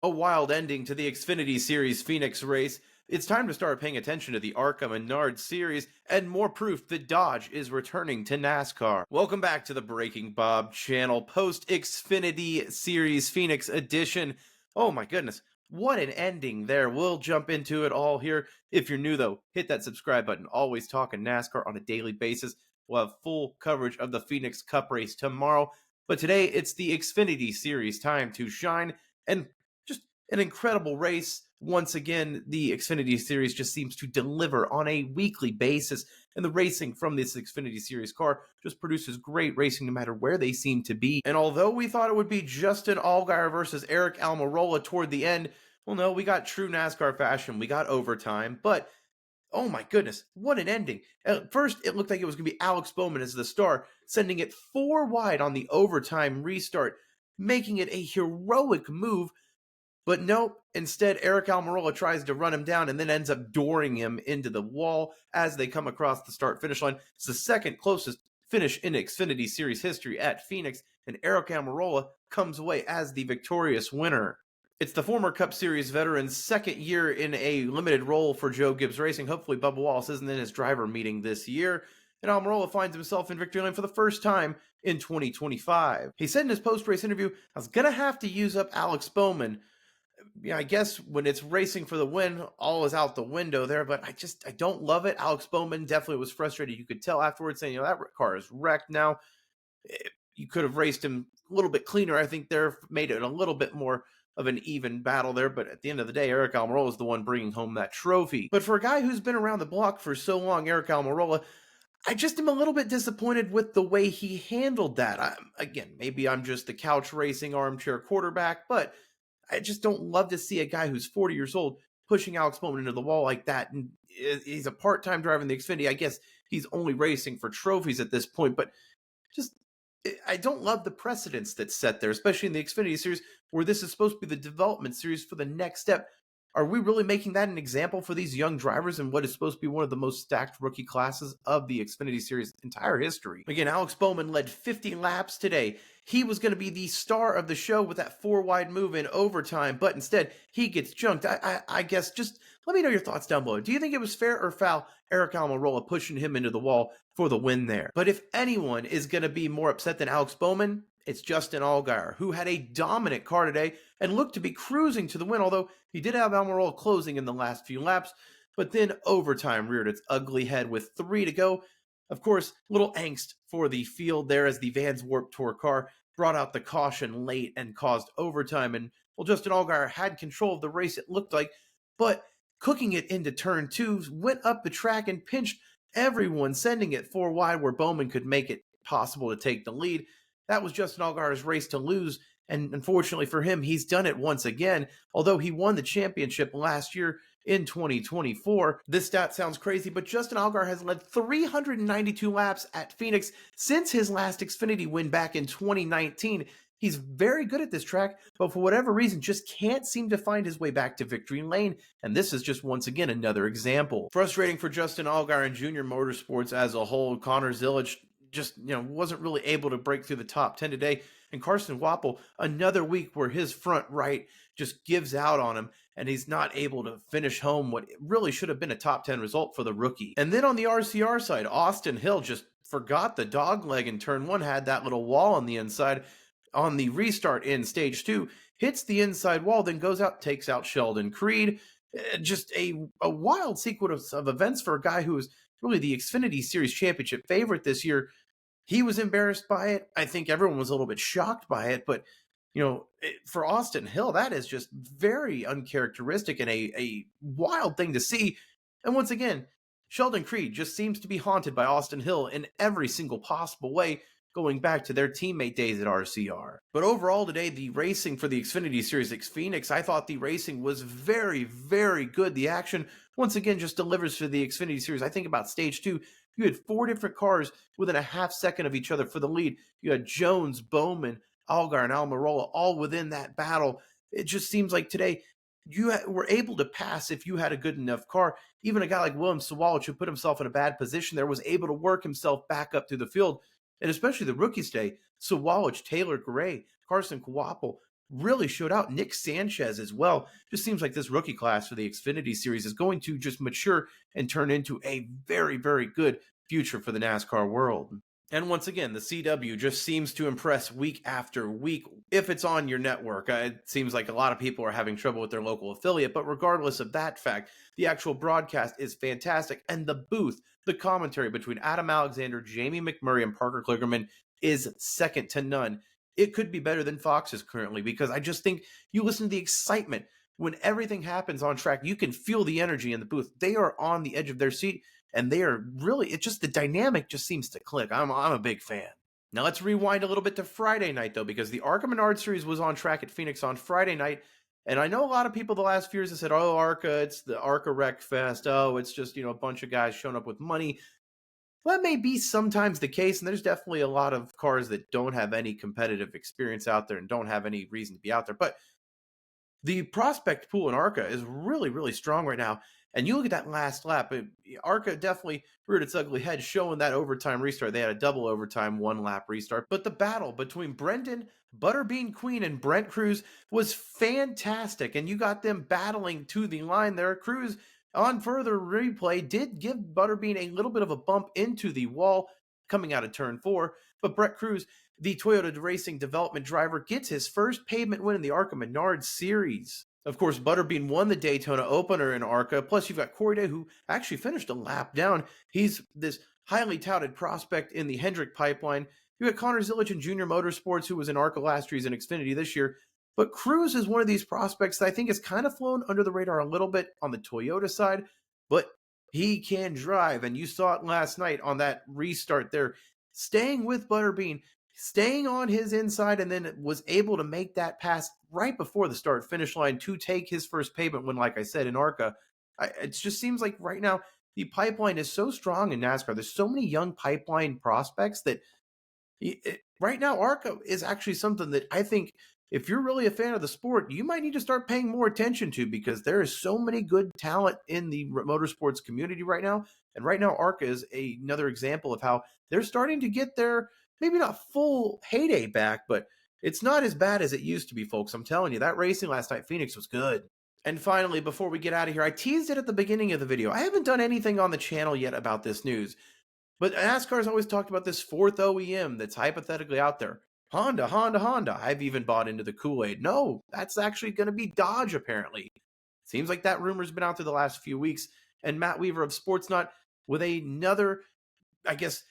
A wild ending to the Xfinity Series Phoenix race. It's time to start paying attention to the ARCA Menard series and more proof that Dodge is returning to NASCAR. Welcome back to the Breaking Bob channel, post Xfinity Series Phoenix edition. Oh my goodness, what an ending there. We'll jump into it all here. If you're new though, hit that subscribe button. Always talking NASCAR on a daily basis. We'll have full coverage of the Phoenix Cup race tomorrow. But today it's the Xfinity Series time to shine and just an incredible race. Once again, the Xfinity Series just seems to deliver on a weekly basis, and the racing from this Xfinity Series car just produces great racing no matter where they seem to be. And although we thought it would be Justin Allgaier versus Eric Almirola toward the end, well, no, we got true NASCAR fashion. We got overtime, but oh my goodness, what an ending. At first, it looked like it was going to be Alex Bowman as the star, sending it 4 wide on the overtime restart, making it a heroic move. But nope, instead, Eric Almirola tries to run him down and then ends up dooring him into the wall as they come across the start-finish line. It's the second closest finish in Xfinity Series history at Phoenix, and Eric Almirola comes away as the victorious winner. It's the former Cup Series veteran's second year in a limited role for Joe Gibbs Racing. Hopefully, Bubba Wallace isn't in his driver meeting this year, and Almirola finds himself in victory lane for the first time in 2025. He said in his post-race interview, "I was going to have to use up Alex Bowman." Yeah, I guess when it's racing for the win, all is out the window there, but I don't love it. Alex Bowman definitely was frustrated. You could tell afterwards saying, that car is wrecked now. You could have raced him a little bit cleaner. I think there made it a little bit more of an even battle there, but at the end of the day, Eric Almirola is the one bringing home that trophy. But for a guy who's been around the block for so long, Eric Almirola, I just am a little bit disappointed with the way he handled that. Again, maybe I'm just the couch racing armchair quarterback, but I just don't love to see a guy who's 40 years old pushing Alex Bowman into the wall like that. And he's a part-time driver in the Xfinity. I guess he's only racing for trophies at this point, but just I don't love the precedence that's set there, especially in the Xfinity Series, where this is supposed to be the development series for the next step. Are we really making that an example for these young drivers in what is supposed to be one of the most stacked rookie classes of the Xfinity Series' entire history? Again, Alex Bowman led 50 laps today. He was going to be the star of the show with that 4-wide move in overtime, but instead he gets junked. I guess just let me know your thoughts down below. Do you think it was fair or foul Eric Almirola pushing him into the wall for the win there? But if anyone is going to be more upset than Alex Bowman, it's Justin Allgaier, who had a dominant car today and looked to be cruising to the win, although he did have Almirola closing in the last few laps, but then overtime reared its ugly head with 3 to go. Of course, little angst for the field there as the Vans Warped Tour car brought out the caution late and caused overtime. And well, Justin Allgaier had control of the race, it looked like, but cooking it into turn 2, went up the track and pinched everyone, sending it 4 wide where Bowman could make it possible to take the lead. That was Justin Allgaier's race to lose, and unfortunately for him, he's done it once again. Although he won the championship last year in 2024. This stat sounds crazy, but Justin Allgaier has led 392 laps at Phoenix since his last Xfinity win back in 2019. He's very good at this track, but for whatever reason, just can't seem to find his way back to victory lane. And this is just once again another example. Frustrating for Justin Allgaier and Junior Motorsports as a whole. Connor Zillage just wasn't really able to break through the top 10 today, and Carson Wapple, another week where his front right just gives out on him and he's not able to finish home what really should have been a top 10 result for the rookie. And then on the RCR side, Austin Hill just forgot the dog leg in turn 1, had that little wall on the inside. On the restart in stage 2, hits the inside wall, then goes out, takes out Sheldon Creed. Just a wild sequence of events for a guy who is really the Xfinity Series Championship favorite this year. He was embarrassed by it. I think everyone was a little bit shocked by it, but for Austin Hill, that is just very uncharacteristic and a wild thing to see. And once again, Sheldon Creed just seems to be haunted by Austin Hill in every single possible way, going back to their teammate days at RCR. But overall today, the racing for the Xfinity Series X Phoenix, I thought the racing was very, very good. The action, once again, just delivers for the Xfinity Series. I think about stage 2, you had 4 different cars within a half second of each other for the lead. You had Jones, Bowman, Allgaier, and Almirola all within that battle. It just seems like today you were able to pass if you had a good enough car. Even a guy like William Sawalich, who put himself in a bad position there, was able to work himself back up through the field. And especially the rookies today, Sawalich, Taylor Gray, Carson Kawapel, really showed out. Nick Sanchez as well. Just seems like this rookie class for the Xfinity Series is going to just mature and turn into a very, very good future for the NASCAR world. And once again, the CW just seems to impress week after week if it's on your network. It seems like a lot of people are having trouble with their local affiliate, but regardless of that fact, the actual broadcast is fantastic. And the booth, the commentary between Adam Alexander, Jamie McMurray, and Parker Kligerman is second to none. It could be better than Fox's currently, because I just think you listen to the excitement when everything happens on track. You can feel the energy in the booth. They are on the edge of their seat, and they are really, it's just the dynamic just seems to click. I'm a big fan. Now let's rewind a little bit to Friday night, though, because the ARCA Menard Series was on track at Phoenix on Friday night. And I know a lot of people the last few years have said, oh, ARCA, it's the ARCA Wreck Fest. Oh, it's just, a bunch of guys showing up with money. Well, that may be sometimes the case, and there's definitely a lot of cars that don't have any competitive experience out there and don't have any reason to be out there. But the prospect pool in ARCA is really, really strong right now. And you look at that last lap, ARCA definitely reared its ugly head showing that overtime restart. They had a double overtime, 1-lap restart. But the battle between Brendan, Butterbean Queen, and Brent Cruz was fantastic. And you got them battling to the line there. Cruz, on further replay, did give Butterbean a little bit of a bump into the wall coming out of turn 4. But Brett Cruz, the Toyota Racing development driver, gets his first pavement win in the ARCA Menard Series. Of course, Butterbean won the Daytona opener in ARCA. Plus, you've got Corey Day, who actually finished a lap down. He's this highly touted prospect in the Hendrick pipeline. You got Connor Zilligan Jr. Motorsports, who was in ARCA last year, he's in Xfinity this year. But Cruz is one of these prospects that I think has kind of flown under the radar a little bit on the Toyota side, but he can drive. And you saw it last night on that restart there, staying with Butterbean, staying on his inside, and then was able to make that pass right before the start-finish line to take his first pavement win, like I said, in ARCA. It just seems like right now the pipeline is so strong in NASCAR. There's so many young pipeline prospects that right now ARCA is actually something that I think if you're really a fan of the sport, you might need to start paying more attention to, because there is so many good talent in the motorsports community right now. And right now ARCA is another example of how they're starting to get their maybe not full heyday back, but it's not as bad as it used to be, folks. I'm telling you, that racing last night, Phoenix, was good. And finally, before we get out of here, I teased it at the beginning of the video. I haven't done anything on the channel yet about this news, but NASCAR's always talked about this fourth OEM that's hypothetically out there. Honda, Honda, Honda. I've even bought into the Kool-Aid. No, that's actually going to be Dodge, apparently. Seems like that rumor's been out there the last few weeks. And Matt Weaver of Sportsnut with another, I guess,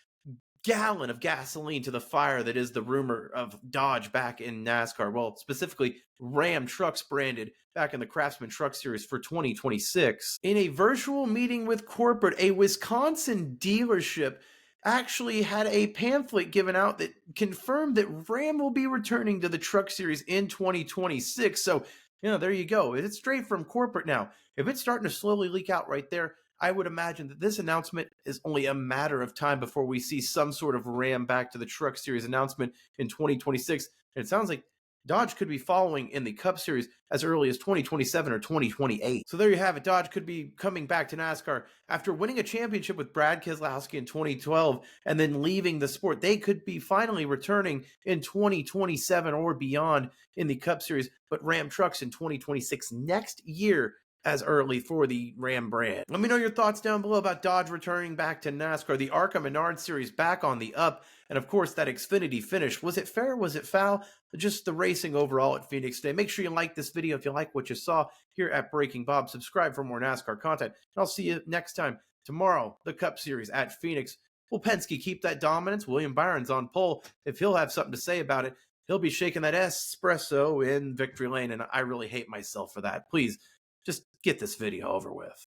gallon of gasoline to the fire that is the rumor of Dodge back in NASCAR. Well, specifically Ram trucks branded back in the Craftsman Truck Series for 2026. In a virtual meeting with corporate, a Wisconsin dealership actually had a pamphlet given out that confirmed that Ram will be returning to the Truck Series in 2026. So, there you go. It's straight from corporate now. If it's starting to slowly leak out right there, I would imagine that this announcement is only a matter of time before we see some sort of Ram back to the Truck Series announcement in 2026. And it sounds like Dodge could be following in the Cup Series as early as 2027 or 2028. So there you have it. Dodge could be coming back to NASCAR after winning a championship with Brad Keselowski in 2012 and then leaving the sport. They could be finally returning in 2027 or beyond in the Cup Series, but Ram trucks in 2026 next year as early for the Ram brand. Let me know your thoughts down below about Dodge returning back to NASCAR, the ARCA Menard Series back on the up, and of course that Xfinity finish. Was it fair? Was it foul? Just the racing overall at Phoenix today. Make sure you like this video if you like what you saw here at Breaking Bob. Subscribe for more NASCAR content, and I'll see you next time. Tomorrow, the Cup Series at Phoenix. Will Penske keep that dominance? William Byron's on pole. If he'll have something to say about it, he'll be shaking that espresso in victory lane, and I really hate myself for that. Please, just get this video over with.